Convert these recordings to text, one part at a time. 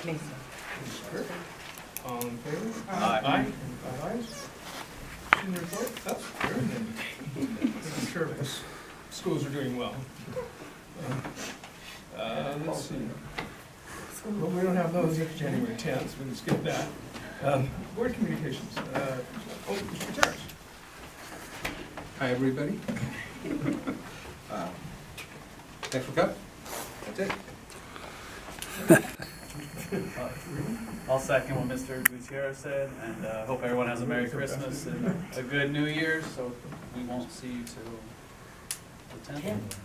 Mason. Kirk. All in favor? Aye. Aye. 5 ayes. Student report. That's Kern then. Making sure schools are doing well. Let's see. Well, we don't have those yet January 10th, so we can skip that. Board communications. Mr. Gutierrez. Hi, everybody. Thanks for coming. That's it. I'll second what Mr. Gutierrez said, and hope everyone has a Merry Christmas and a good New Year, so we won't see you till the 10th.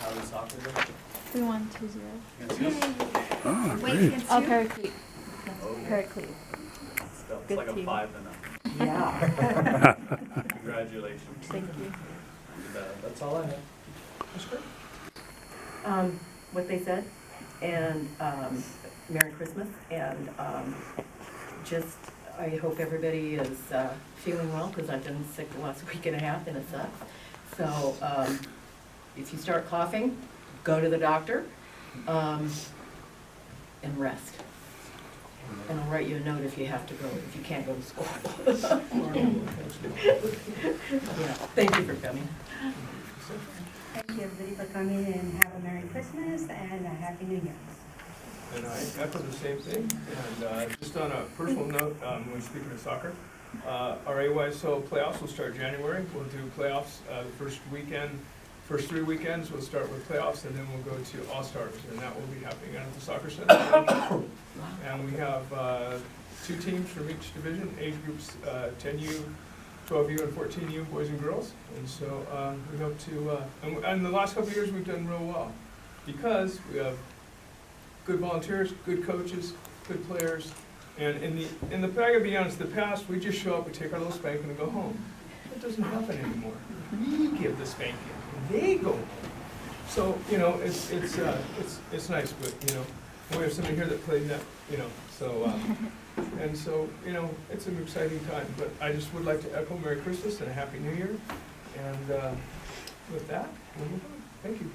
How did soccer go? We won 2-0. Against who? Oh, Wait, great. against Oh, who? Paraclete. Oh. Paraclete. It's Good like a team. 5-0. Yeah. Congratulations. Thank you. And, that's all I have. Ms. Kirk. What they said, and Merry Christmas, and just, I hope everybody is feeling well, because I've been sick the last week and a half, and it sucks. So if you start coughing, go to the doctor, and rest. And I'll write you a note if you have to go, if you can't go to school. Yeah, thank you for coming. Thank you, everybody, for coming, and have a Merry Christmas and a Happy New Year. And I echo the same thing. And just on a personal note, when speaking of soccer, our AYSO playoffs will start January. We'll do playoffs first 3 weekends we'll start with playoffs, and then we'll go to All-Stars, and that will be happening out at the soccer center. And we have 2 teams from each division, age groups 10U, 12U, and 14U, boys and girls. And so we hope to, and the last couple of years we've done real well, because we have good volunteers, good coaches, good players. And in the I gotta be honest, the past, we just show up, we take our little spanking and go home. That doesn't happen anymore. We give the spanking, and they go home. So, you know, it's nice, but, you know, we have somebody here that played net, you know, so, and so, you know, it's an exciting time. But I just would like to echo Merry Christmas and a Happy New Year. And with that, we'll move on. Thank you.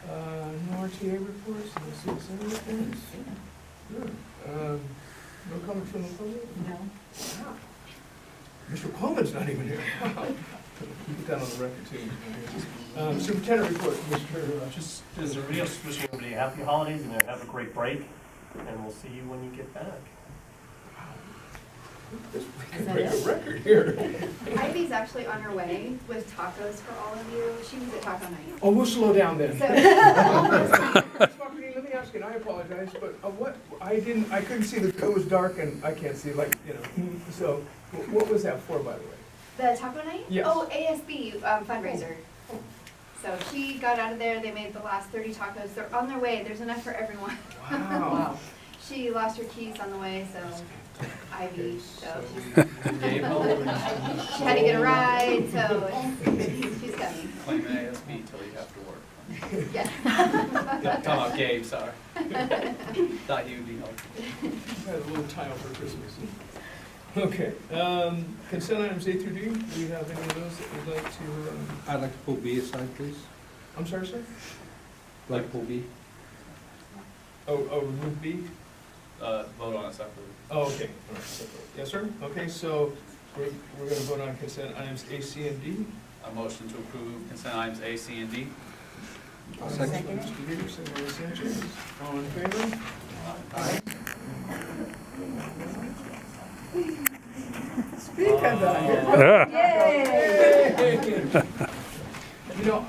No RTA reports, no CSN reports. Good. No comments from the public? No. Wow. Mr. Coleman's not even here. Put that on the record too. Superintendent report, Mr. Just as everybody else, wishing everybody happy holidays and have a great break, and we'll see you when you get back. This Is that break a it? record here. Ivy's actually on her way with tacos for all of you. She was at taco night. Oh, we'll slow down then. So, Let me ask you, and I apologize, but what, I couldn't see, it was dark and I can't see, like, you know, so what was that for, by the way? the taco night? Yes. Oh, ASB fundraiser. So she got out of there. They made the last 30 tacos. They're on their way. There's enough for everyone. Wow. She lost her keys on the way, so Ivy. So Gave home. she had to get a ride. So she's coming. Claim an ASB till you have to work. Yeah. Talking about Gabe, sorry. Thought you'd be helpful. Had a little tile for Christmas. Okay, consent items A through D, do we have any of those that we'd like to, I'd like to pull B aside, please. I'm sorry, sir? Like to pull B. Oh, remove B? Vote on it separately. Oh, okay, all right, separate. Yes, sir? Okay, so we're gonna vote on consent items A, C, and D. A motion to approve consent items A, C, and D. Second. Mr. Peters and Yolanda Sanchez, all in favor? Aye. Speak of that. Yay! You know,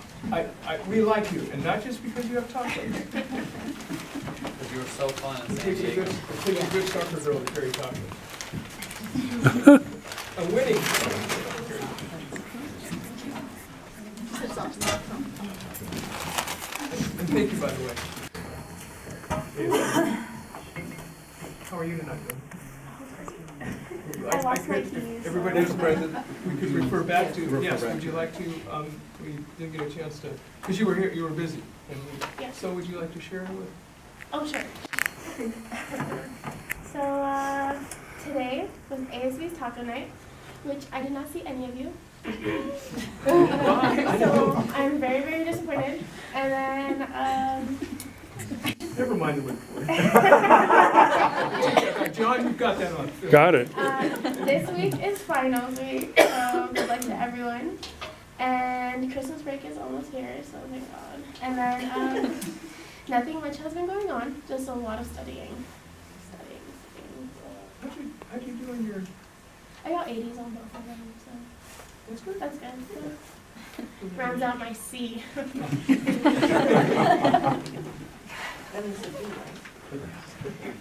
we like you, and not just because you have tacos. Because you were so fun and It takes a good, handshake. it takes a good soccer girl to carry tacos. A winning. And thank you, by the way. How are you tonight, Bill? I lost my could- keys. Everybody is present, we could refer back to, Refer yes, back would you to. like to, we didn't get a chance to, because you were here, you were busy. And Yes. so would you like to share with? Oh, sure. So, today was ASB's taco night, which I did not see any of you. So, I'm very, very disappointed. And then, I just Never mind the report. John, you got that on film. Got it. This week is finals week, good luck to everyone. And Christmas break is almost here, so thank God. And then, nothing much has been going on, just a lot of studying. How'd you do on your, I got 80s on both of them, so that's good. that's good. Rounds out my C.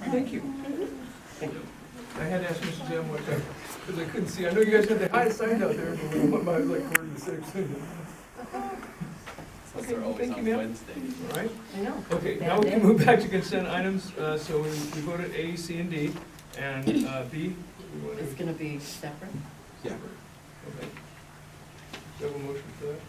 Thank you. I had to ask Mrs. M what that, because I couldn't see. I know you guys had the highest signs out there, but when I went by, it was like 4 to 6. Since Okay, they're well, always thank you, on ma'am. Wednesdays. All right, I know. okay, Bad now we can day. move back to consent items. So we voted A, C, and D, and B. we wanted- It's gonna be separate. Yeah. Okay. Do you have a motion for that?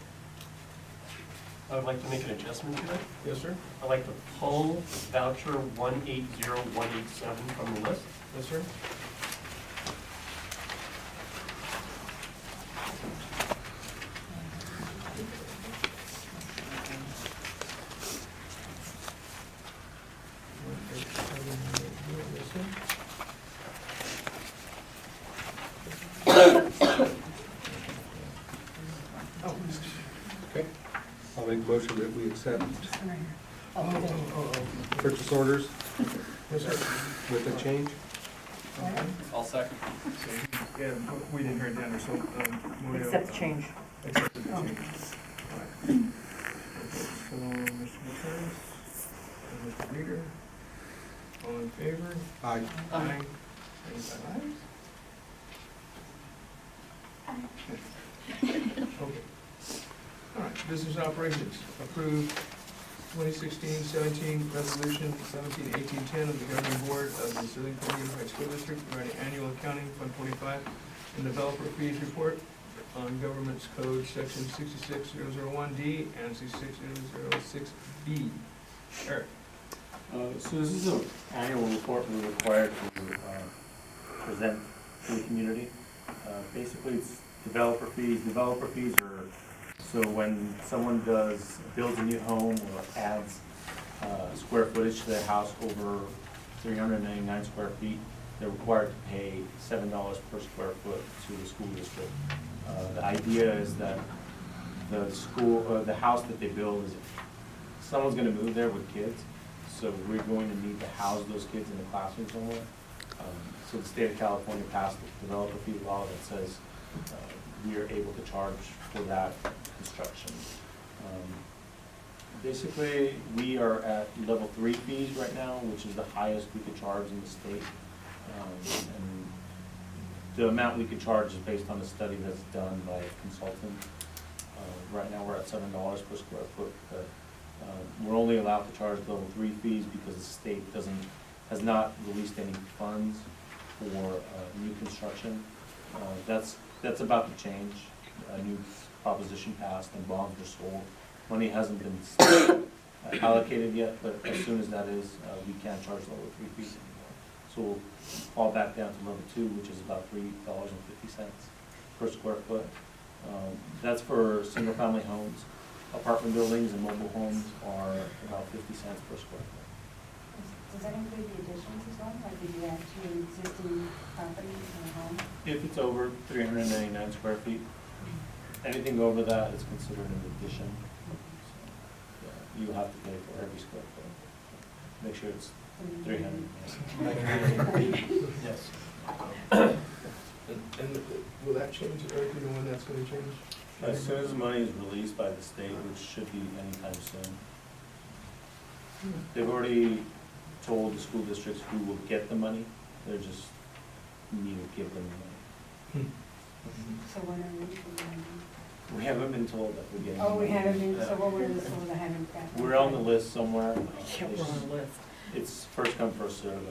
I would like to make an adjustment to that. Yes, sir? I'd like to pull voucher 180187 from the list. Yes, sir? Okay. I'll make a motion that we accept Oh. purchase orders Yes, sir. with the change. Okay. I'll second. So, yeah, we didn't hear it down there, so. Maria- Accept the change. Accept the change. All right. Okay, so, Mr. Gutierrez, and Mr. Reader, all in favor? Aye. Aye. Any ayes? Okay. All right, business operations, approved 2016-17 resolution 17-1810 of the governing board of the Zillion County Unified School District regarding annual accounting, Fund 45, and developer fees report on government's code section 66001D and 66006B. Eric? So this is an annual report we're required to present to the community. Basically, it's developer fees. Developer fees are, so when someone builds a new home or adds square footage to their house over 399 square feet, they're required to pay $7 per square foot to the school district. The idea is that the house that they build is, someone's gonna move there with kids, so we're going to need to house those kids in the classroom somewhere. So the state of California passed a developer fee law that says we are able to charge for that construction. Basically, we are at level 3 fees right now, which is the highest we could charge in the state. And the amount we could charge is based on a study that's done by a consultant. Right now, we're at $7 per square foot, but we're only allowed to charge level 3 fees because the state has not released any funds for new construction. That's about to change. A new proposition passed and bonds were sold. Money hasn't been allocated yet, but as soon as that is, we can't charge level 3 fees anymore. So we'll fall back down to level 2, which is about $3.50 per square foot. That's for single-family homes. Apartment buildings and mobile homes are about 50 cents per square foot. Does that include the additions as well, like if you add to existing properties in a home? If it's over 399 square feet, anything over that is considered an addition. So, yeah, you have to pay for every square foot. Make sure it's 300. Yes. And will that change, Eric, you know when that's gonna change? As soon as money is released by the state, which should be anytime soon. They've already told the school districts who will get the money, they just need to give them the money. So when are we? We haven't been told that we're getting. Oh, we the money. haven't been, so what were the, so I haven't got. We're on the list somewhere. Yeah, we're on the list. It's first come, first served.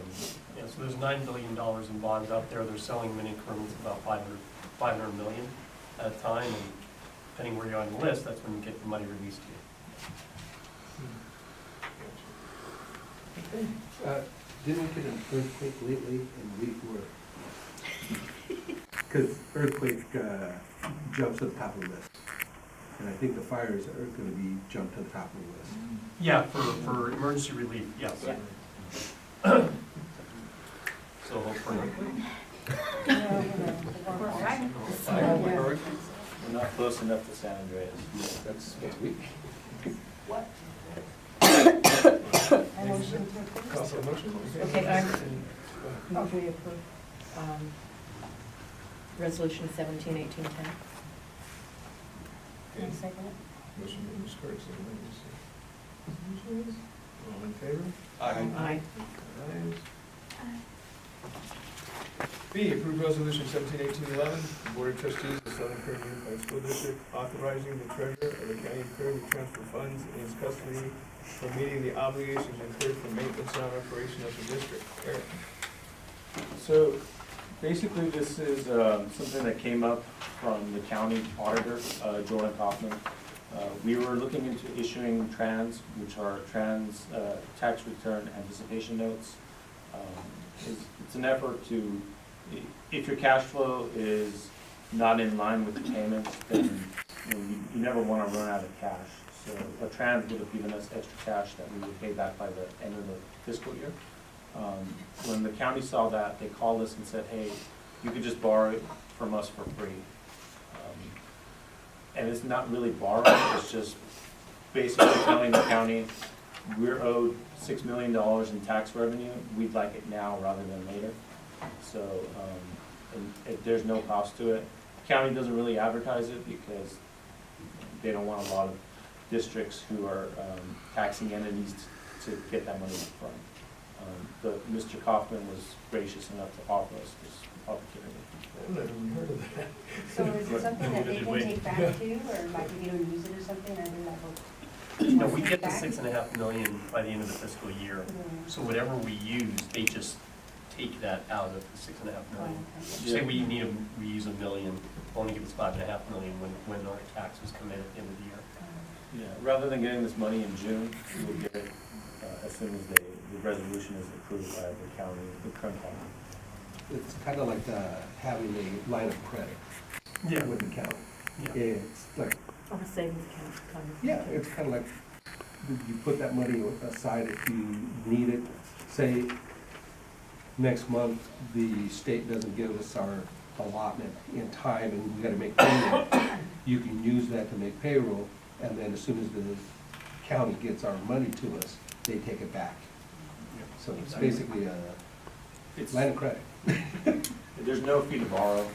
Yeah, so there's $9 billion in bonds out there. They're selling them in increments of about 500 million at a time, and depending where you're on the list, that's when you get the money released to you. Didn't we get an earthquake lately and we were, because earthquake jumps to the top of the list. And I think the fires are gonna be jumped to the top of the list. Yeah, for emergency relief, yes. Yeah. So hopefully. We're not close enough to San Andreas. That's weak. I motion to approve. Call for a motion? Okay, I'm- And, Move we approve, resolution 17-18-10. okay. Second it. Motion by Ms. Kirk, second by Ms. All in favor? Aye. Ayes. B, approve resolution 17-18-11, the Board of Trustees of Southern Kern Unified School District authorizing the treasurer of the county of Kern to transfer funds in his custody for meeting the obligations incurred for maintenance and operation of the district. Eric? So basically, this is something that came up from the county auditor, Yolanda Sanchez. We were looking into issuing trans, which are trans tax return anticipation notes. It's an effort to, if your cash flow is not in line with the payments, then you never want to run out of cash. So a trans would have given us extra cash that we would pay back by the end of the fiscal year. When the county saw that, they called us and said, hey, you could just borrow it from us for free. And it's not really borrowing, it's just basically telling the county, we're owed $6 million in tax revenue, we'd like it now rather than later. So there's no cost to it. The county doesn't really advertise it because they don't want a lot of districts who are taxing entities to get that money up front. But Mr. Kaufman was gracious enough to offer us this opportunity. I've never even heard of that. So is it something that they can take back to, or like if you don't use it or something, I think that will. No, we get the 6.5 million by the end of the fiscal year. So whatever we use, they just take that out of the 6.5 million. Say we need to reuse $1 million, only give us 5.5 million when our taxes come in at the end of the year. Yeah, rather than getting this money in June, we'll get it as soon as the resolution is approved by the county, the Kern County. It's kind of like having a line of credit with the county. Yeah. It's like, Or a savings account, kind of. yeah, it's kind of like you put that money aside if you need it. Say, next month, the state doesn't give us our allotment in time and we gotta make payroll. You can use that to make payroll, and then as soon as the county gets our money to us, they take it back. So it's basically a line of credit. There's no fee to borrow,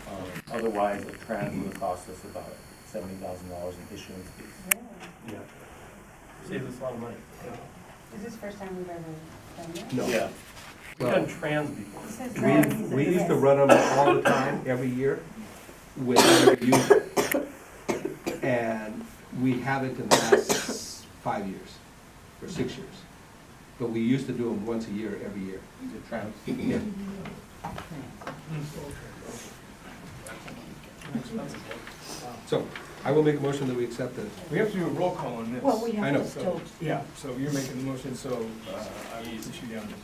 otherwise a trans would have cost us about $70,000 in issuance fees. Yeah. Saves us a lot of money. Is this the first time we've ever done that? No. Yeah, We've done trans before. It says trans, We it used to says- run them all the time, every year, with every user. And we haven't in the last 5 years, or 6 years. But we used to do them once a year, every year. the trans. Yeah. So, I will make a motion that we accept it. We have to do a roll call on this. Well, we I have know. to still. Yeah, so you're making the motion, so I will issue down this.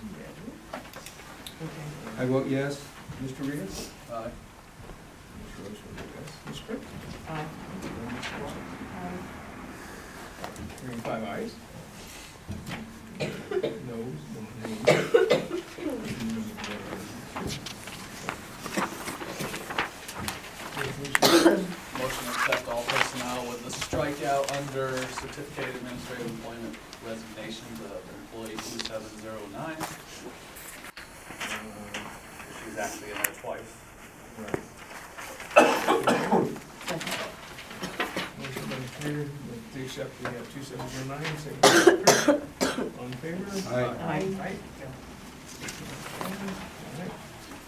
I vote yes. Mr. Rivas? Aye. Mr. Rose will vote yes. Ms. Crick? Aye. And Mr. Wong? Hearing 5 ayes. Noes, no nays. Motion to accept all personnel with the strikeout under certificated administrative employment resignations of employee 2709. She's actually in there twice. Right. Motion by Mr. to accept the 2709, second by Mr. Kirk. All in favor? Aye. Aye. Aye. Alright.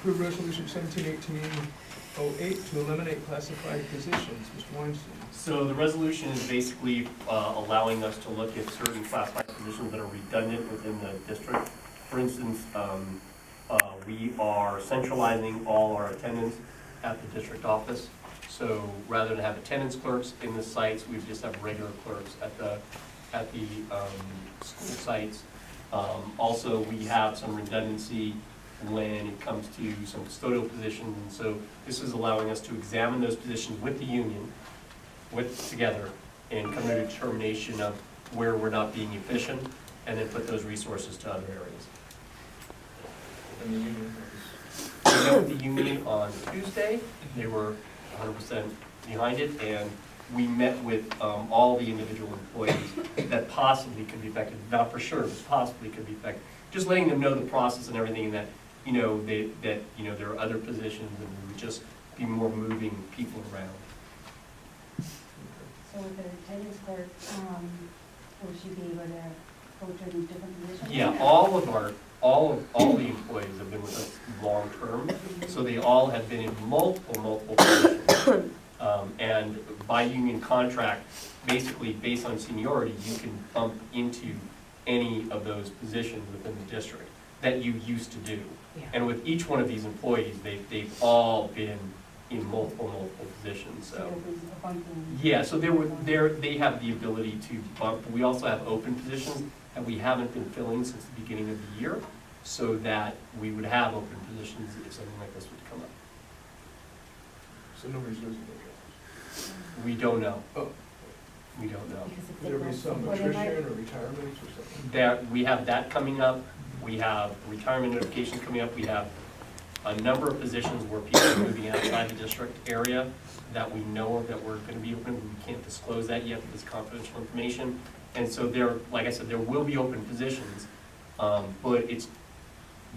Approve resolution 17-18-08 to eliminate classified positions. Mr. Weinstein. So the resolution is basically allowing us to look at certain classified positions that are redundant within the district. For instance, we are centralizing all our attendance at the district office. So rather than have attendance clerks in the sites, we just have regular clerks at the school sites. Also, we have some redundancy when it comes to some custodial positions, and so this is allowing us to examine those positions with the union, together, and come to a determination of where we're not being efficient, and then put those resources to other areas. And the union We met with the union on Tuesday. They were 100% behind it, and we met with all the individual employees that possibly could be affected, not for sure, but possibly could be affected. Just letting them know the process and everything, and that, you know, there are other positions, and we would just be more moving people around. So with the attendance clerk, will she be able to go to different positions? Yeah, all the employees have been with us long-term, so they all have been in multiple positions. And by union contract, basically based on seniority, you can bump into any of those positions within the district that you used to do. Yeah. And with each one of these employees, they've all been in multiple positions, So so. there'll be a bumping. Yeah, so they have the ability to bump. We also have open positions that we haven't been filling since the beginning of the year, so that we would have open positions if something like this would come up. So nobody's losing their jobs. We don't know. Oh. We don't know. Because if Will they there be go some Well, they might- attrition or retirements or something? We have that coming up. We have retirement notifications coming up. We have a number of positions where people are moving outside the district area that we know of that we're gonna be open. We can't disclose that yet because it's confidential information. And so there, like I said, there will be open positions, but it's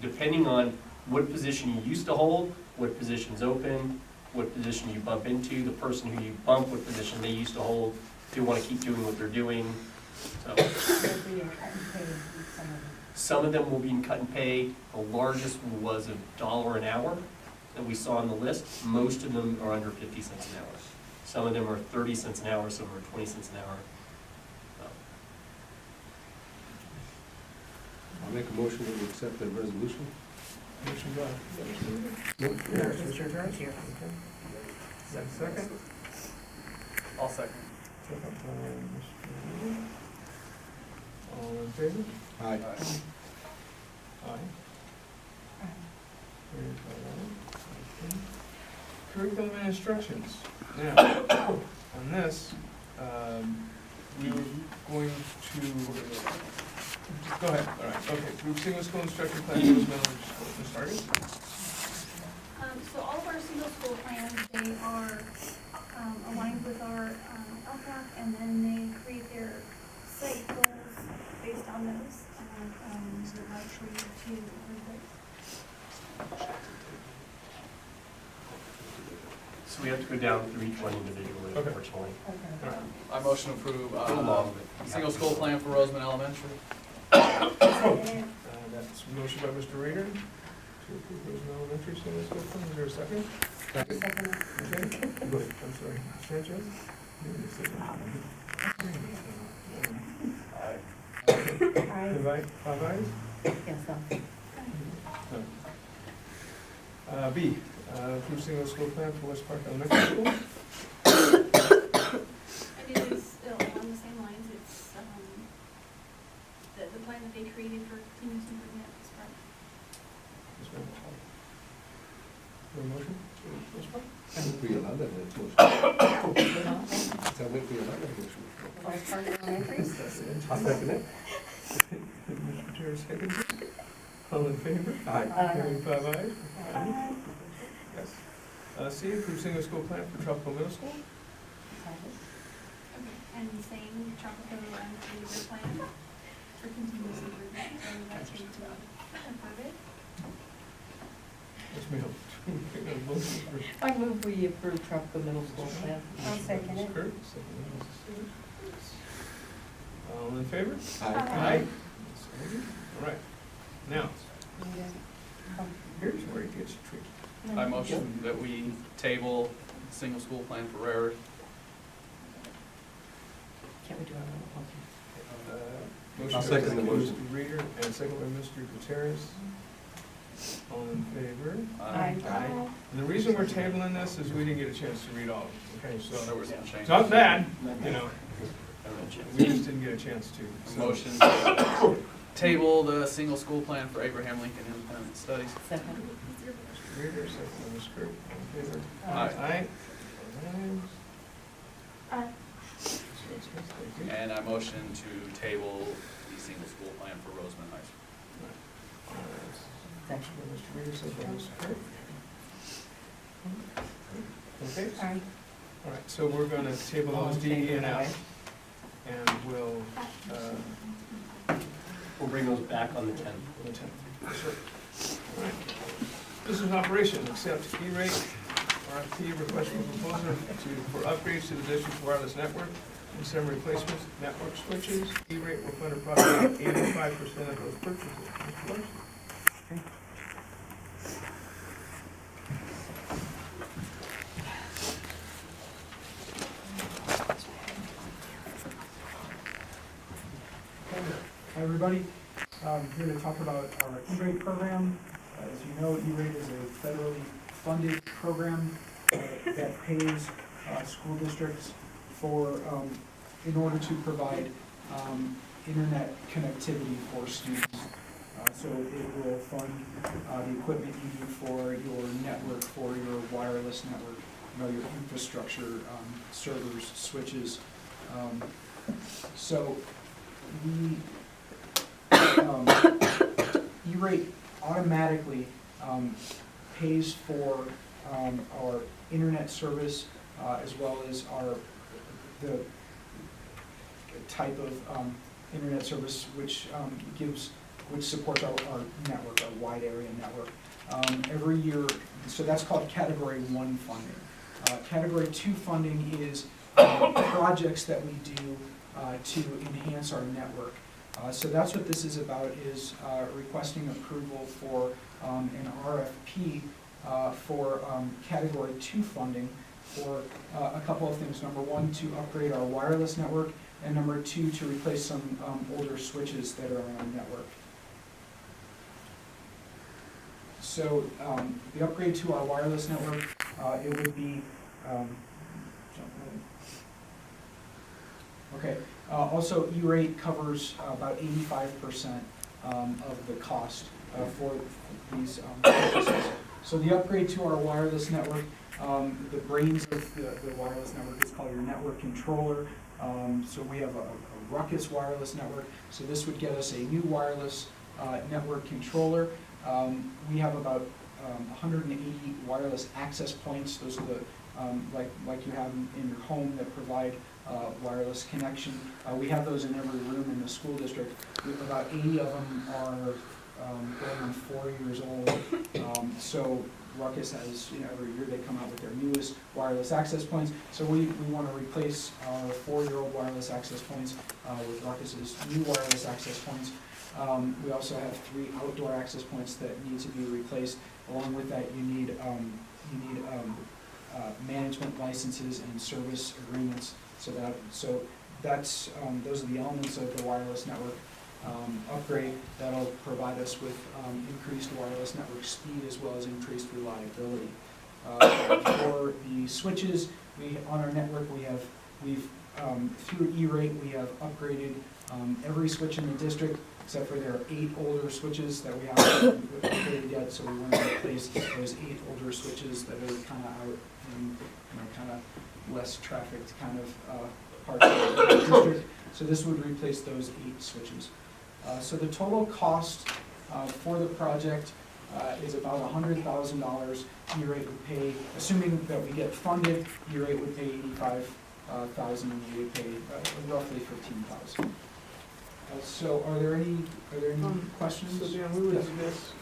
depending on what position you used to hold, what position's open, what position you bump into, the person who you bump, what position they used to hold, if they wanna keep doing what they're doing, so. There'll be a cut and pay in some of them. Some of them will be in cut and pay. The largest was $1 an hour that we saw on the list. Most of them are under 50 cents an hour. Some of them are 30 cents an hour, some are 20 cents an hour. I'll make a motion that we accept the resolution. Motion by Mr. Reader. Nope. Yeah, Mr. Turner? Okay. Is that a second? I'll second. Second by Mr. Reader. All in favor? Aye. Aye. Carried by aye. Okay. Curriculum and instructions. Now, on this, we were going to, go ahead, all right, okay. Group single school instruction plan, middle school, starting. So all of our single school plans, they are aligned with our LCAP, and then they create their site goals based on those, and so I'd like for you to approve it. So we have to go down through each one individually, Okay. unfortunately. Okay. All right. I motion to approve, Go along with it. single school plan for Roseman Elementary. Second. That's a motion by Mr. Reader to approve Roseman Elementary single school plan. Is there a second? Second. Okay. Go ahead, I'm sorry. Sanchez? You need a second. Aye. Invite, five ayes? Yes, B, approve single school plan for West Park Elementary School. And it is still along the same lines, it's, the plan that they created for continuous improvement at this part. Yes, ma'am. Your motion? Ms. Park? I think we allow that in the motion. So I think we allow that in the motion. West Park Elementary. I'll second it. Mr. Gutierrez, second. All in favor? Aye. Carried, five ayes. Aye. Yes. C, approve single school plan for Tropical Middle School. Second. Okay, and same Tropico and their plan for continuous improvement, so that's for you to approve it. Yes, ma'am. Okay, a motion for I move we approve Tropical Middle School plan. I'll second it. Mrs. Kirk, second by Mrs. Stevens. All in favor? Aye. All right. Now, Need a here's where it gets tricky. I motion that we table single school plan for Raritan. Can't we do it on Motion I'll by second the motion. Mr. Reader and second by Mr. Gutierrez. All in favor? Aye. Aye. And the reason we're tabling this is we didn't get a chance to read all of it, okay, There so were some changes. it's not bad, you know, we just didn't get a chance to. So- Motion to table the single school plan for Abraham Lincoln Independent Studies. Second. Mr. Reader, second by Ms. Kirk, all in favor? Aye. Aye. Aye. Mr. And I motion to table the single school plan for Roseman High School. Thank you, Mr. Reader, second by Mr. Kirk. Okay, Aye. all right, so we're gonna table those D, E, and F, and we'll, We'll bring those back on the 10th. on the 10th. Yes, sir. All right. Business operation, accept E-rate, RFP, request for proposal for upgrades to the district's wireless network, and some replacements, network switches. E-rate will fund approximately 85% of those purchases. Mr. Larson? Hi, everybody. I'm here to talk about our E-rate program. As you know, E-rate is a federally funded program that pays school districts for, in order to provide internet connectivity for students. So it will fund the equipment you need for your network, for your wireless network, your infrastructure, servers, switches. So we E-rate automatically pays for our internet service as well as the type of internet service which supports our network, our wide area network. Every year, so that's called Category 1 funding. Category 2 funding is projects that we do to enhance our network. So that's what this is about, is requesting approval for an RFP for Category 2 funding for a couple of things. Number one, to upgrade our wireless network, and number two, to replace some older switches that are on our network. So the upgrade to our wireless network, it would be, okay. Also, E-rate covers about 85% of the cost for these purchases. So the upgrade to our wireless network, the brains of the wireless network is called your network controller. So we have a Ruckus wireless network. So this would get us a new wireless network controller. We have about 180 wireless access points. Those are the like you have in your home that provide wireless connection. We have those in every room in the school district. About 80 of them are going on 4 years old. So Ruckus has, every year they come out with their newest wireless access points. So we want to replace our 4-year-old wireless access points with Ruckus's new wireless access points. We also have 3 outdoor access points that need to be replaced. Along with that, you need management licenses and service agreements. So that's those are the elements of the wireless network upgrade that'll provide us with increased wireless network speed as well as increased reliability. For the switches, on our network we've through E-rate we have upgraded every switch in the district, except for there are 8 older switches that we haven't upgraded yet. So we want to replace those 8 older switches that are kind of out in kind of less trafficked kind of parts of the district. So this would replace those 8 switches. So the total cost for the project is about $100,000. E-rate would pay, assuming that we get funded, E-rate would pay $85,000, and we would pay roughly $15,000. So are there any questions? So Dan, we would do this,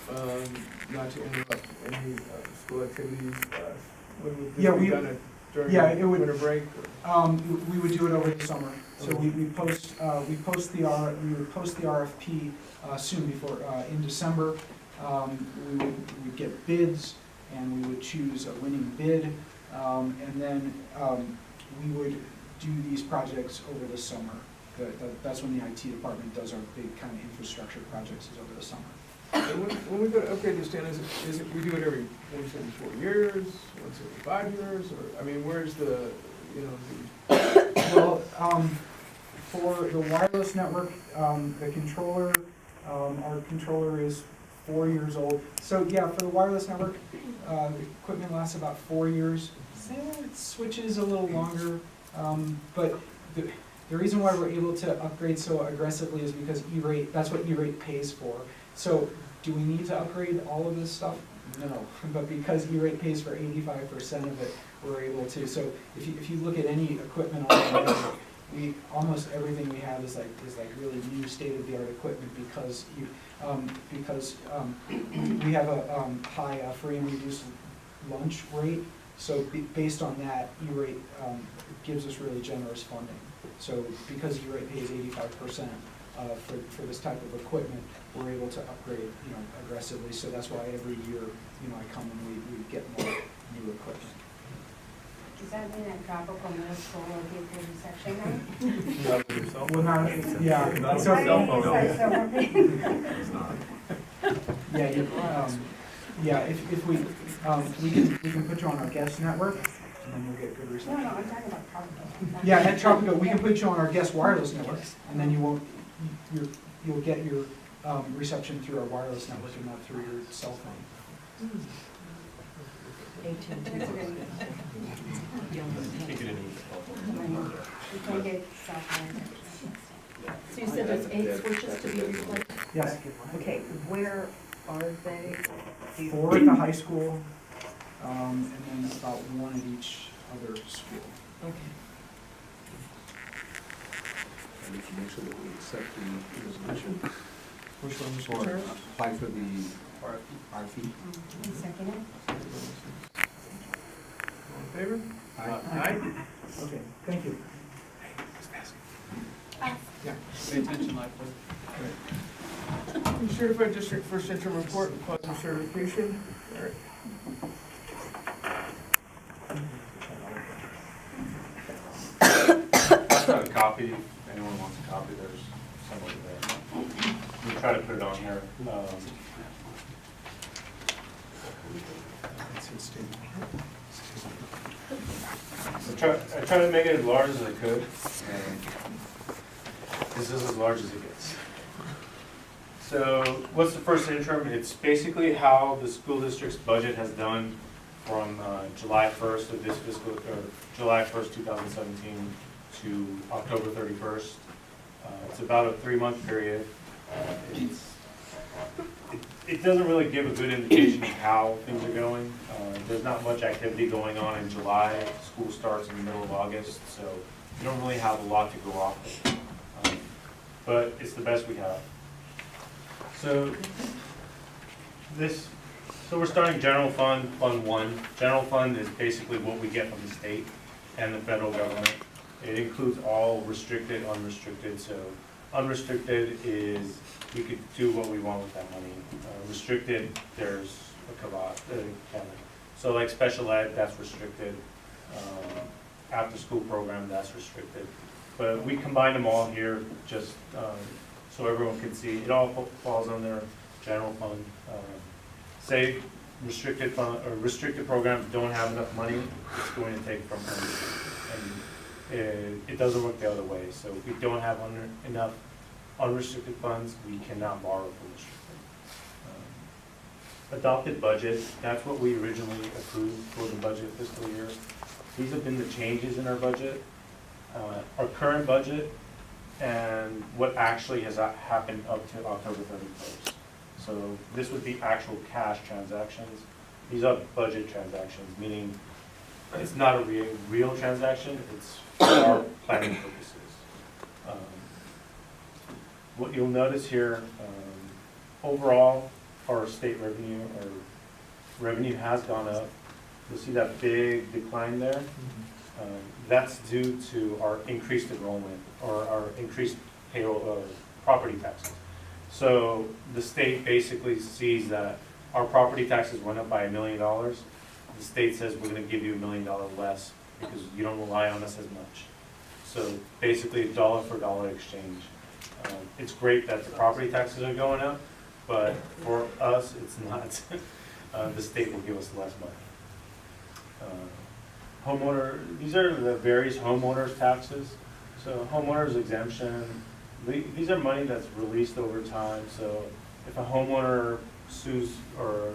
not to interrupt any school activities, when would this be done during the winter break? We would do it over the summer. So we would post the RFP soon before, in December. We would get bids, and we would choose a winning bid, and then we would do these projects over the summer. That's when the IT department does our big kind of infrastructure projects, is over the summer. And when we go to upgrade this, Dan, is it we do it once every 4 years, once every 5 years, or, I mean, where's the, Well, for the wireless network, the controller, our controller is 4 years old. So yeah, for the wireless network, the equipment lasts about 4 years. It switches a little longer, but the reason why we're able to upgrade so aggressively is because E-rate, that's what E-rate pays for. So do we need to upgrade all of this stuff? No, but because E-rate pays for 85% of it, we're able to. So if you look at any equipment on the network, almost everything we have is like really new state-of-the-art equipment because we have a high free and reduced lunch rate. So based on that, E-rate gives us really generous funding. So because E-rate pays 85% for this type of equipment, we're able to upgrade, aggressively. So that's why every year, I come and we get more new equipment. Does that mean at Tropical Middle School will be a good reception now? Not with yourself. Well, not, yeah. Not So, with cell phone. It's not. Yeah, if we can put you on our guest network, and then you'll get good reception. No, I'm talking about Tropical. Yeah, at Tropical, we can put you on our guest wireless network, and then you'll get your reception through our wireless network and not through your cell phone. That's a good one. Take it in. We can get cell phone. So you said there's 8 switches to be replaced? Yes. Okay, where are they? 4 at the high school, and then about 1 at each other school. Okay. And we can make sure that we accept the resolution Which one was or first? apply for the RFP. Second it? All in favor? Aye. Okay, thank you. Pay attention, Lightfoot. Certified District First Interim Report and Positive Certification. All right. I've got a copy, if anyone wants a copy, there's somebody there. We'll try to put it on here. I try to make it as large as I could, and this is as large as it gets. So what's the first interim? It's basically how the school district's budget has done from July 1st of this fiscal, or July 1st, 2017 to October 31st. It's about a 3-month period. It doesn't really give a good indication of how things are going. There's not much activity going on in July. School starts in the middle of August, so you don't really have a lot to go off of. But it's the best we have. So we're starting general fund, Fund 1. General fund is basically what we get from the state and the federal government. It includes all restricted, unrestricted. So unrestricted is we could do what we want with that money. Restricted, there's a caveat. So like special ed, that's restricted. After school program, that's restricted. But we combine them all here just so everyone can see. It all falls under general fund. Say restricted fund or restricted programs don't have enough money, it's going to take from them. It doesn't work the other way. So if we don't have enough unrestricted funds, we cannot borrow from restricted. Adopted budget, that's what we originally approved for the budget fiscal year. These have been the changes in our budget. Our current budget and what actually has happened up to October 31st. So this would be actual cash transactions. These are budget transactions, meaning it's not a real transaction, it's for our planning purposes. What you'll notice here, overall, our state revenue has gone up. You'll see that big decline there. That's due to our increased enrollment or our increased payroll property taxes. So the state basically sees that our property taxes went up by $1 million. The state says we're going to give you $1 million less because you don't rely on us as much. So basically a dollar for dollar exchange. It's great that the property taxes are going up, but for us it's not. The state will give us less money. These are the various homeowners taxes. So homeowners exemption, these are money that's released over time. So if a homeowner sues, or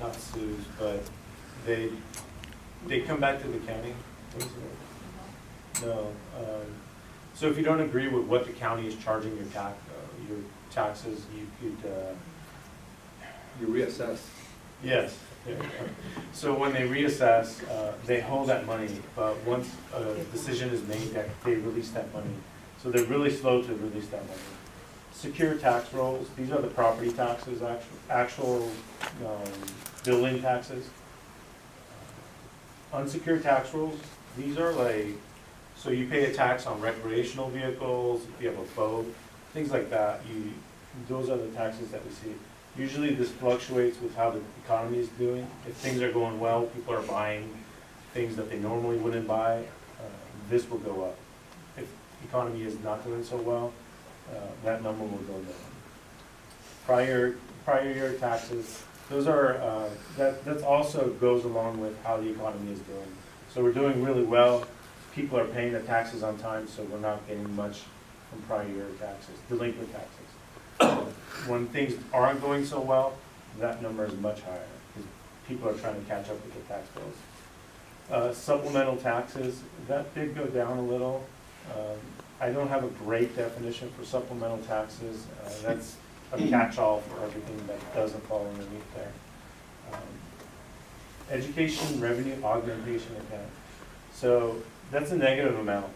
not sues, but they come back to the county. No. So if you don't agree with what the county is charging your taxes, you could, You reassess. yes. There you go. So when they reassess, they hold that money, but once a decision is made, that they release that money. So they're really slow to release that money. Secure tax rolls, these are the property taxes, actual building taxes. Unsecured tax rolls, these are like, so you pay a tax on recreational vehicles, if you have a boat, things like that. Those are the taxes that we see. Usually this fluctuates with how the economy is doing. If things are going well, people are buying things that they normally wouldn't buy, this will go up. If the economy is not doing so well, that number will go down. Prior year taxes, those are, that also goes along with how the economy is doing. So we're doing really well. People are paying their taxes on time, so we're not getting much from prior year taxes, delinquent taxes. When things aren't going so well, that number is much higher because people are trying to catch up with their tax bills. Supplemental taxes, that did go down a little. I don't have a great definition for supplemental taxes. That's a catch-all for everything that doesn't fall underneath there. Education revenue augmentation account. So that's a negative amount.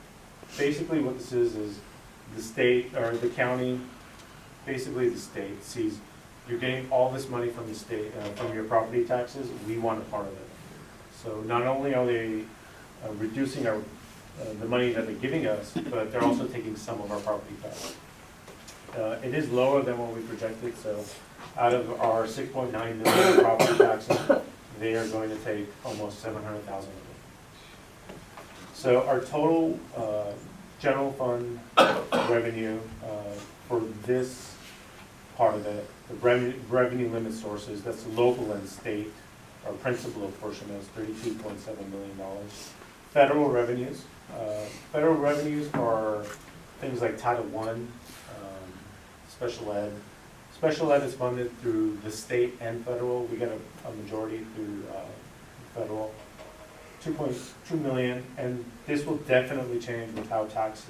Basically what this is the state or the county, basically the state sees you're getting all this money from the state, from your property taxes, we want a part of it. So not only are they reducing the money that they're giving us, but they're also taking some of our property tax. It is lower than what we projected, so out of our 6.9 million property taxes, they are going to take almost 700,000 of it. So our total general fund revenue for this part of it, the revenue limit sources, that's local and state, our principal apportionment is $32.7 million. Federal revenues are things like Title I, special ed. Special ed is funded through the state and federal. We get a majority through federal. 2.2 million, and this will definitely change with how the tax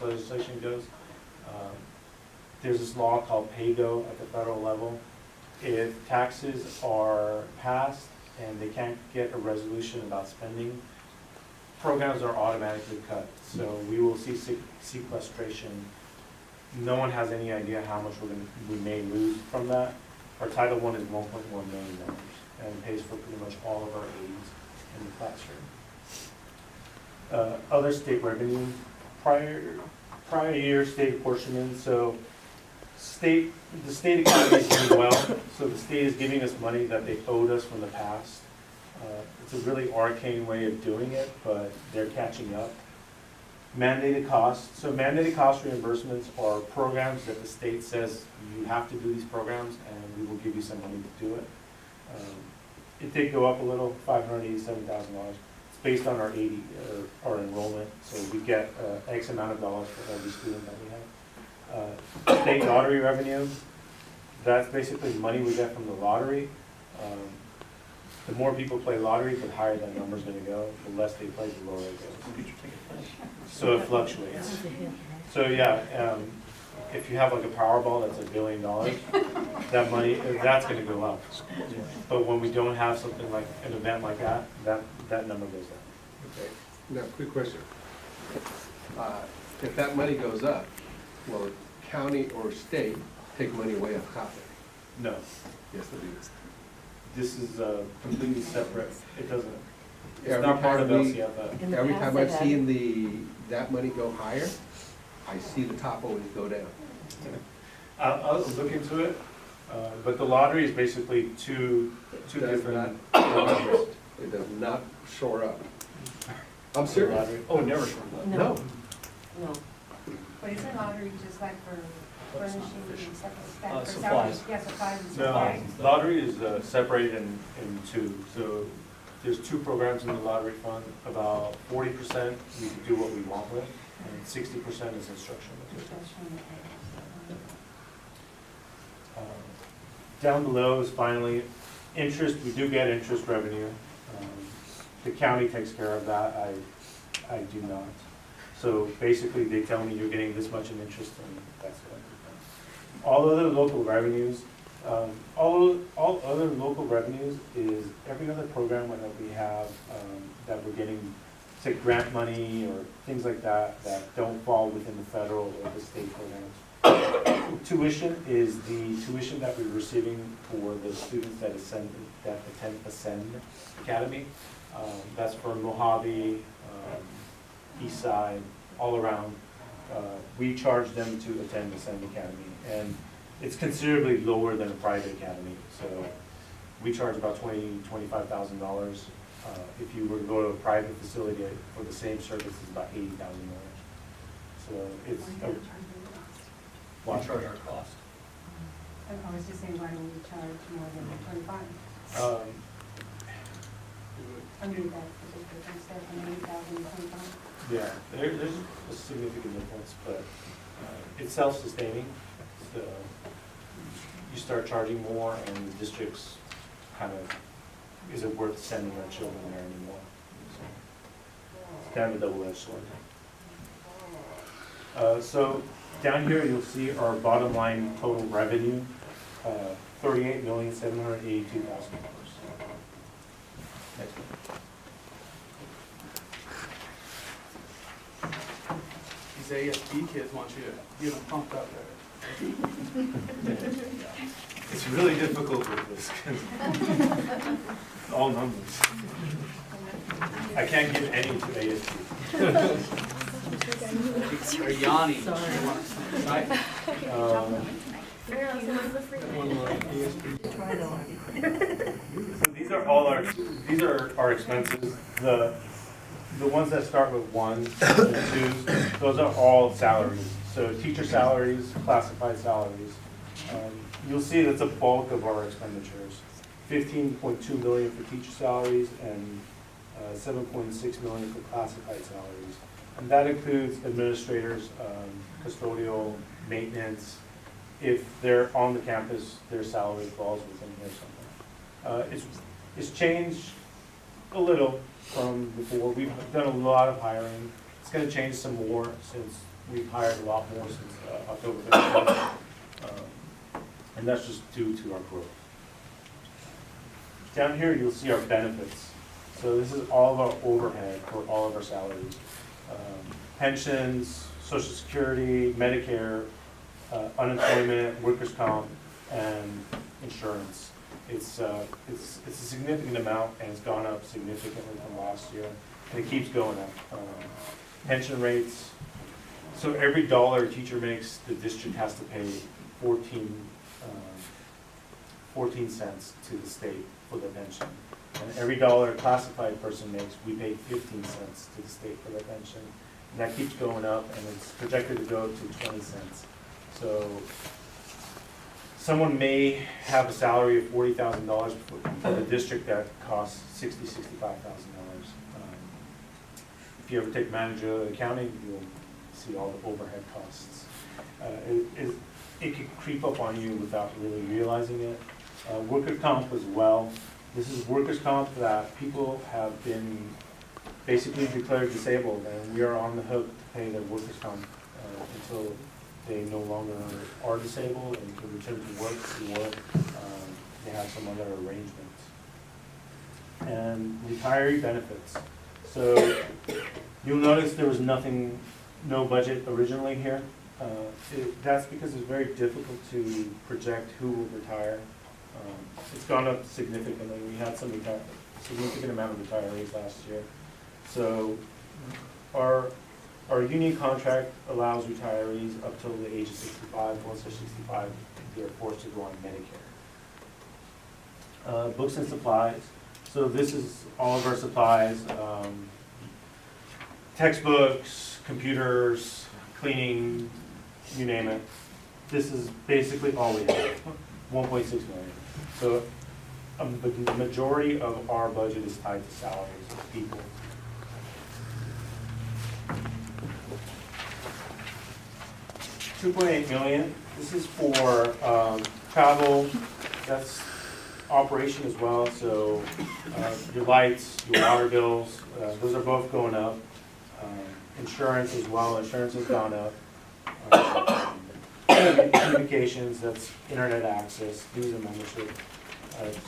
legislation goes. There's this law called pay-go at the federal level. If taxes are passed and they can't get a resolution about spending, programs are automatically cut. So we will see sequestration. No one has any idea how much we may lose from that. Our Title I is $1.1 million and pays for pretty much all of our aids in the classroom. Other state revenue, prior year state apportionment. So the state economy is doing well. So the state is giving us money that they owed us from the past. It's a really arcane way of doing it, but they're catching up. Mandated costs. So mandated cost reimbursements are programs that the state says you have to do these programs and we will give you some money to do it. It did go up a little, $587,000. It's based on our enrollment, so we get X amount of dollars for every student that we have. State lottery revenue, that's basically money we get from the lottery. The more people play lottery, the higher that number's going to go. The less they play, the lower it goes. So it fluctuates. So yeah, if you have like a Powerball that's $1 billion, that money, that's going to go up. But when we don't have something like an event like that, that number goes down. Okay. Now, quick question. If that money goes up, will the county or state take money away off top of it? No. Yes, they do. This is completely separate. It doesn't. It's Every not part of time we- LCFF. Every time I've seen that money go higher, I see the top always go down. I'll look into it, but the lottery is basically two different. It does not shore up. I'm serious. Oh, it never short up. No. No. But isn't lottery just like for furnishing and stuff like that? For Supplies. salaries? Yeah, supplies and No, supplies. lottery is separated in two. So there's two programs in the lottery fund. About 40% we can do what we want with, and 60% is instructional materials. Down below is finally interest. We do get interest revenue. The county takes care of that. I do not. So basically, they tell me you're getting this much in interest, and that's what I do. All other local revenues, all other local revenues is every other program that we have that we're getting, say grant money or things like that, that don't fall within the federal or the state programs. Tuition is the tuition that we're receiving for the students that attend Ascend Academy. That's for Mojave, Eastside, all around. We charge them to attend Ascend Academy, and it's considerably lower than a private academy. So we charge about $25,000. If you were to go to a private facility for the same service, it's about $80,000. So it's We charge our cost. I was just saying, why don't we charge more than 25? I mean, that's the difference, instead of 80,000 to 25. Yeah, there's a significant difference, but it's self-sustaining. So you start charging more, and the districts kind of, is it worth sending our children there anymore? So it's kind of a double-edged sword. So down here, you'll see our bottom line total revenue, $38,782,000. Next one. These ASD kids want you to get them pumped up there. It's really difficult with this, 'cause all numbers. I can't give any to ASD. They're yawning. Sorry. So these are our expenses. The ones that start with 1s and 2s, those are all salaries. So teacher salaries, classified salaries. You'll see that's a bulk of our expenditures. $15.2 million for teacher salaries and $7.6 million for classified salaries. And that includes administrators, custodial, maintenance. If they're on the campus, their salary falls within here somewhere. It's changed a little from before. We've done a lot of hiring. It's going to change some more since we've hired a lot more since October 31st. And that's just due to our growth. Down here, you'll see our benefits. So this is all of our overhead for all of our salaries. Pensions, Social Security, Medicare, unemployment, workers' comp, and insurance. It's a significant amount, and it's gone up significantly from last year, and it keeps going up. Pension rates. So every dollar a teacher makes, the district has to pay 14 cents to the state for their pension. And every dollar a classified person makes, we pay 15 cents to the state for their pension. And that keeps going up, and it's projected to go to 20 cents. So someone may have a salary of $40,000 for the district that costs $65,000. If you ever take managerial accounting, you'll see all the overhead costs. It could creep up on you without really realizing it. Workers' comp as well. This is workers' comp that people have been basically declared disabled, and we are on the hook to pay their workers' comp until they no longer are disabled and can return to work, or they have some other arrangement. And retiree benefits. So you'll notice there was no budget originally here. That's because it's very difficult to project who will retire. It's gone up significantly. We had some significant amount of retirees last year. So our union contract allows retirees up till the age of 65. Once they're 65, they're forced to go on Medicare. Books and supplies. So this is all of our supplies. Textbooks, computers, cleaning, you name it. This is basically all we have, 1.6 million. So the majority of our budget is tied to salaries of people. $2.8 million. This is for travel. That's operation as well. So your lights, your water bills, those are both going up. Insurance as well, insurance has gone up. Communications, that's internet access, dues and membership.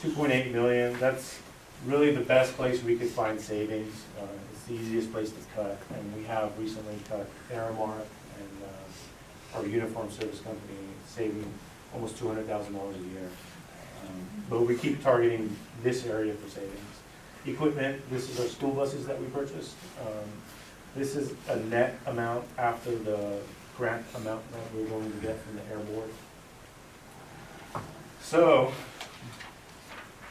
2.8 million, that's really the best place we could find savings. It's the easiest place to cut, and we have recently cut Aramark and our uniform service company, saving almost $200,000 a year. But we keep targeting this area for savings. Equipment, this is our school buses that we purchased. This is a net amount after the grant amount that we're going to get from the Air Board. So,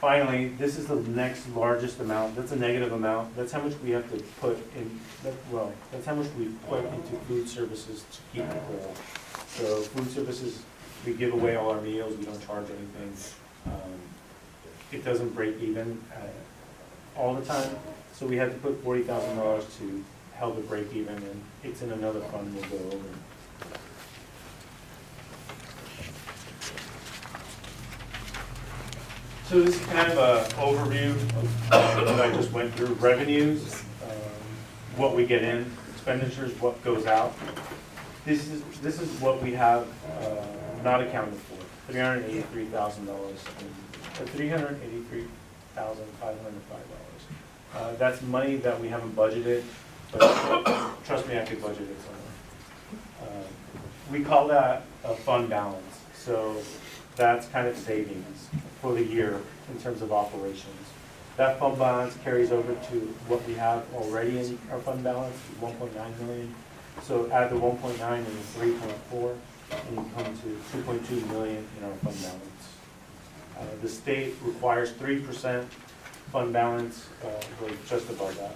finally, this is the next largest amount. That's a negative amount. That's how much we have to put in, well, that's how much we put into food services to keep it whole. So food services, we give away all our meals, we don't charge anything. It doesn't break even all the time, so we had to put $40,000 to help it break even, and it's in another fund we'll go over. So this is kind of an overview of what I just went through. Revenues, what we get in, expenditures, what goes out. This is what we have not accounted for, $383,000, $383,505. That's money that we haven't budgeted, but trust me, I could budget it somewhere. We call that a fund balance. So that's kind of savings for the year in terms of operations. That fund balance carries over to what we have already in our fund balance, 1.9 million. So add the 1.9 and the 3.4, and you come to 2.2 million in our fund balance. The state requires 3% fund balance, we're just above that.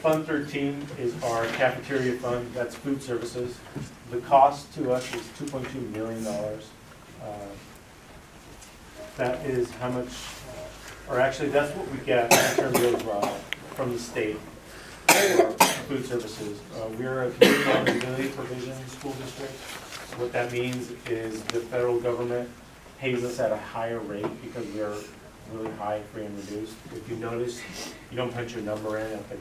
Fund 13 is our cafeteria fund, that's food services. The cost to us is $2.2 million. That is how much, or actually that's what we get in terms of from the state for food services. We're a community eligibility provision school district. What that means is the federal government pays us at a higher rate because we are really high, free and reduced. If you notice, you don't punch your number in at the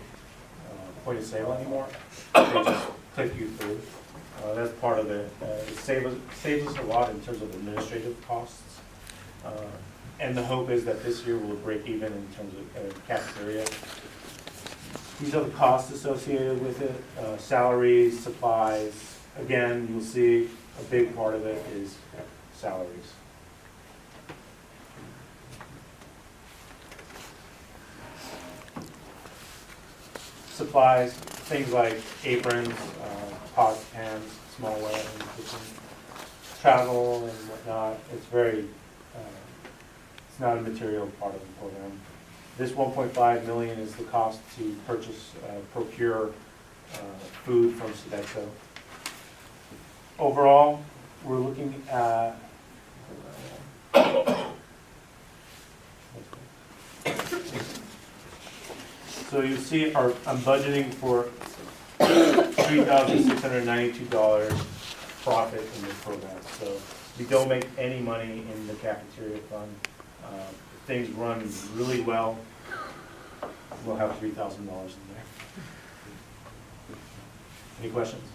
point of sale anymore. They just click you through. That's part of it. It saves us a lot in terms of administrative costs. And the hope is that this year we'll break even in terms of cafeteria. These are the costs associated with it, salaries, supplies. Again, you'll see a big part of it is salaries. Supplies, things like aprons, pots, pans, smallware, and kitchen, travel and whatnot. It's very, it's not a material part of the program. This 1.5 million is the cost to purchase, procure food from Sodexo. Overall, we're looking at so you see I'm budgeting for $3,692 profit in this program. So we don't make any money in the cafeteria fund. If things run really well, we'll have $3,000 in there. Any questions?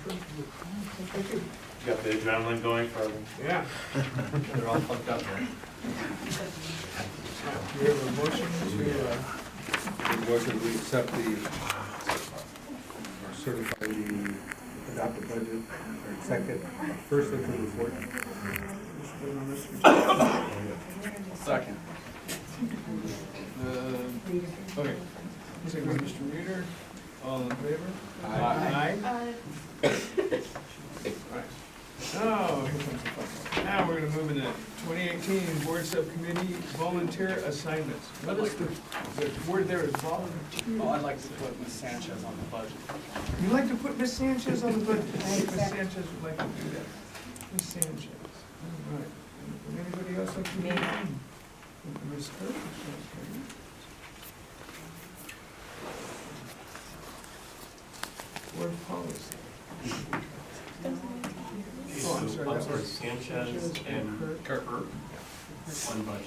Thank you. You got the adrenaline going for everyone? Yeah. They're all fucked up there. We have a motion to, Motion we accept the, or certify the adopted budget, or second, first and third report. Second. Okay. Second by Mr. Reader. All in favor? Aye. Oh, here comes the fun. Now we're gonna move into 2018 Board Subcommittee Volunteer Assignments. What is the word there is volunteer? Oh, I'd like to put Ms. Sanchez on the budget. You'd like to put Ms. Sanchez on the budget? I think Ms. Sanchez would like to do that. Ms. Sanchez. All right. Would anybody else like to do that? Ms. Kirk? Board policy. Oh, I'm sorry. Sanchez and Kirk on budget.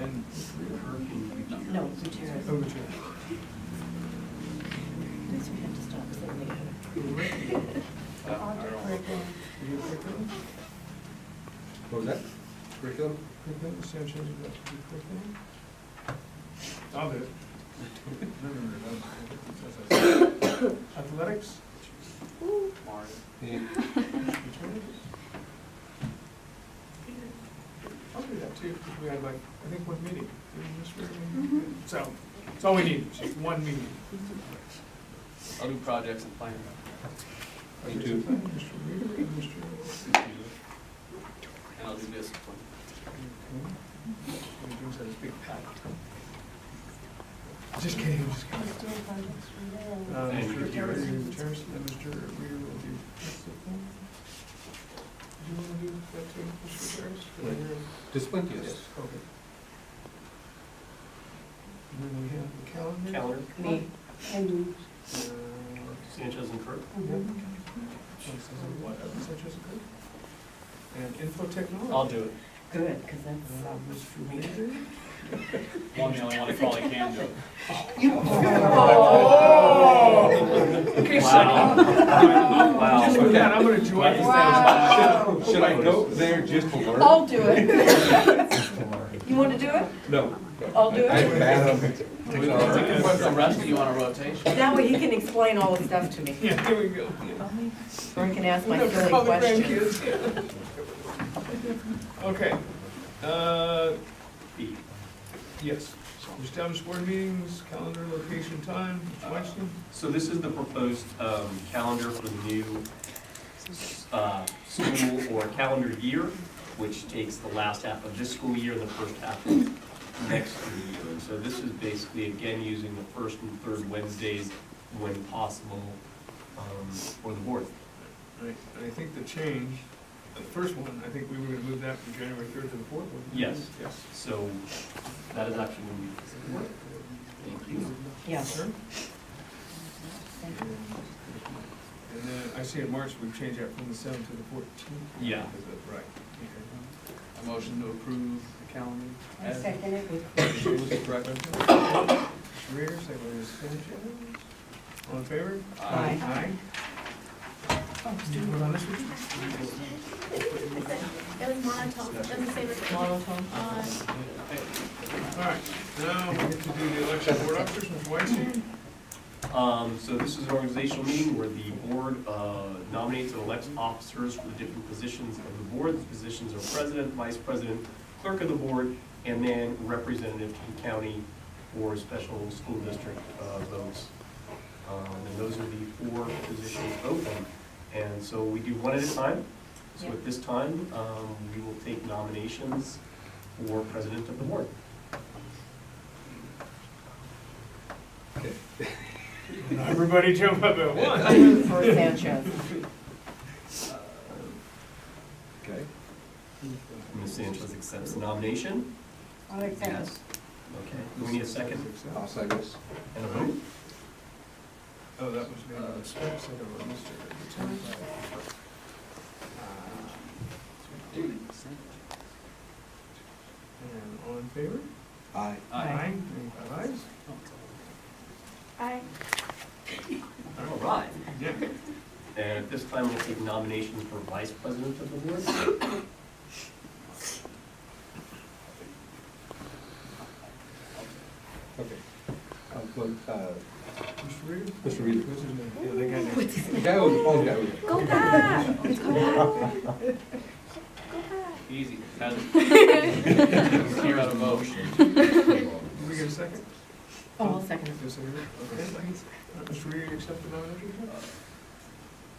And, No, Gutierrez. oh, Gutierrez. Guess we have to stop suddenly. You curriculum? What was that? Curriculum? Curriculum, Sanchez, you got to do curriculum? I'll do it. Athletics? Any- I'll do that too, because we had like, I think, one meeting. So, it's all we need, it's just one meeting. I'll do projects and plans. Me too. Mr. Reader and Mr. And I'll do discipline. He brings out his big pack. Just kidding, just kidding. And Mr. Gutierrez. Gutierrez and Mr. Reader will do discipline. Do you want to do that too, Mr. Gutierrez? Did I hear him? Discipline, yes. Okay. And then we have the calendar. Calendar. Me. And Sanchez and Kirk. Sanchez and Kirk. And info technology. I'll do it. Good, because that's, Mr. Reader. Well, I'm the only one that probably can do it. Okay, Wow. Wow. so with that, I'm gonna join you. Should I go there just to learn? I'll do it. You want to do it? No. I'll do I'm it. bad on We can technology. put the rest of you on a rotation. That way he can explain all the stuff to me. Yeah, here we go. Or he can ask my We'll silly call the questions. grandkids. Okay. B. Yes. Establish board meetings, calendar, location, time, Mr. Weinstein. So this is the proposed calendar for the new school or calendar year, which takes the last half of this school year and the first half of next school year. And so this is basically, again, using the first and third Wednesdays when possible for the board. Right, and I think the change, the first one, I think we were gonna move that from January 3rd to the 4th. wasn't it? Yes. Yes. So that is actually going to be. Thank you. Yeah. Sir? And then I see in March, we've changed that from the 7th to the 14th. Yeah. Right. A motion to approve the calendar. I second it. Mr. Reader, second by Ms. Sanchez. All in favor? Aye. Aye. Do you vote on this one? It was monotone, it doesn't say which one. Monotone. All right, now we get to do the election of board officers, Mr. Weinstein. So this is an organizational meeting where the board nominates and elects officers for the different positions of the board. The positions are president, vice president, clerk of the board, and then representative to the county or special school district votes. And those are the 4 positions open. And so we do one at a time. So at this time, we will take nominations for president of the board. Okay. Everybody jump up at once. For Sanchez. Okay. Ms. Sanchez accepts the nomination. I'll accept it. Okay. Do we need a second I'll second. and a vote? Oh, that was me. Second by Mr. Gutierrez. And all in favor? Aye. Aye. Any ayes? Aye. All right. Yeah. And at this time, we'll take nominations for vice president of the board. Okay. I'll vote, Mr. Reader? Mr. Reader. What's his name? Yeah, they got it. The guy on the phone, guy. Go back! Go back! Go back! Easy. Here out a motion. Can we get a second? Oh, I'll second it. Yes, I heard. Okay. Mr. Reader, you accept the nomination?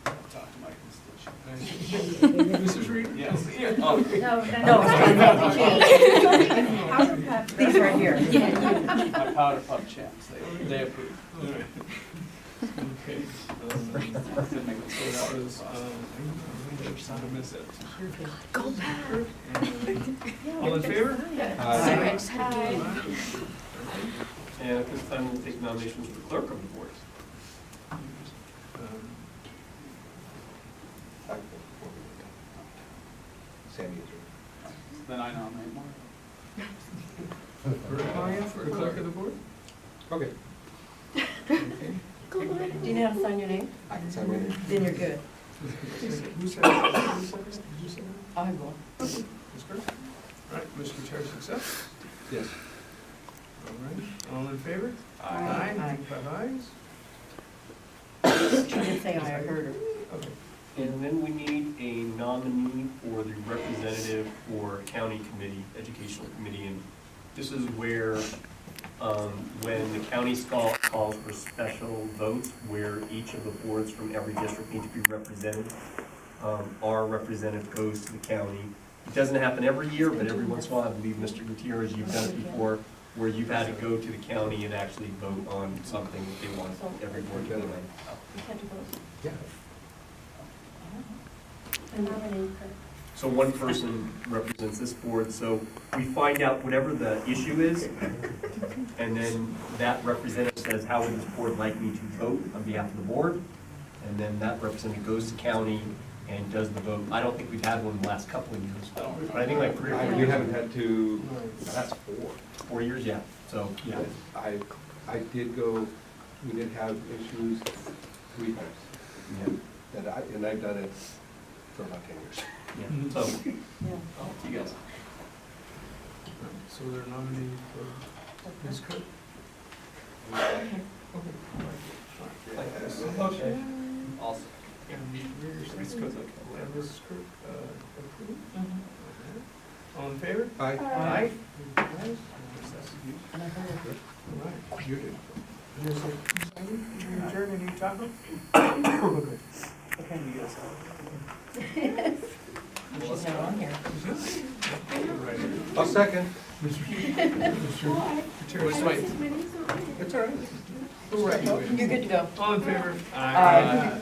Talk to my constituent. Mrs. Reader? Yes. Yeah. Oh, No, these right here. my powder puff champs, they approve. All right. Okay. Didn't make a So that was, I missed that. Go back. All in favor? Aye. And at this time, we'll take nominations for clerk of the board. Sammy. Then I nominate Mark. For the clerk of the board? Okay. Okay. Do you know how to sign your name? I can sign my name. Then you're good. Who said it? Did you say that? I will. Ms. Kirk? All right, Mr. Gutierrez accepts. Yes. All right, all in favor? Aye. Aye. 5 ayes. She did say I heard her. Okay. And then we need a nominee for the representative for county committee, educational committee. And this is where, when the county calls for special votes, where each of the boards from every district need to be represented, our representative goes to the county. It doesn't happen every year, but every once in a while, I believe, Mr. Gutierrez, you've done it before, where you've had to go to the county and actually vote on something that they want every board to vote on. Yeah. I nominate her. So one person represents this board, so we find out whatever the issue is, and then that representative says, how would this board like me to vote on behalf of the board? And then that representative goes to county and does the vote. I don't think we've had one in the last couple of years, but I think like 3 or 4 We years. haven't had to, that's 4. 4 years, yeah, so. Yeah, I did go, we did have issues 3 times. Yeah. And I've done it for about 10 years. Yeah, so, Yeah. you guys. So they're nominated for Ms. Kirk? Okay. Motion. Also. And Mrs. Kirk approved. All in favor? Aye. Aye. And I heard her. All right, you did. And there's a, you adjourn and you talk? Okay. Okay, you guys She's not on here. Right. I'll second. Mr. Gutierrez, wait. It's all right. Who read you? You're good to go. All in favor? Aye.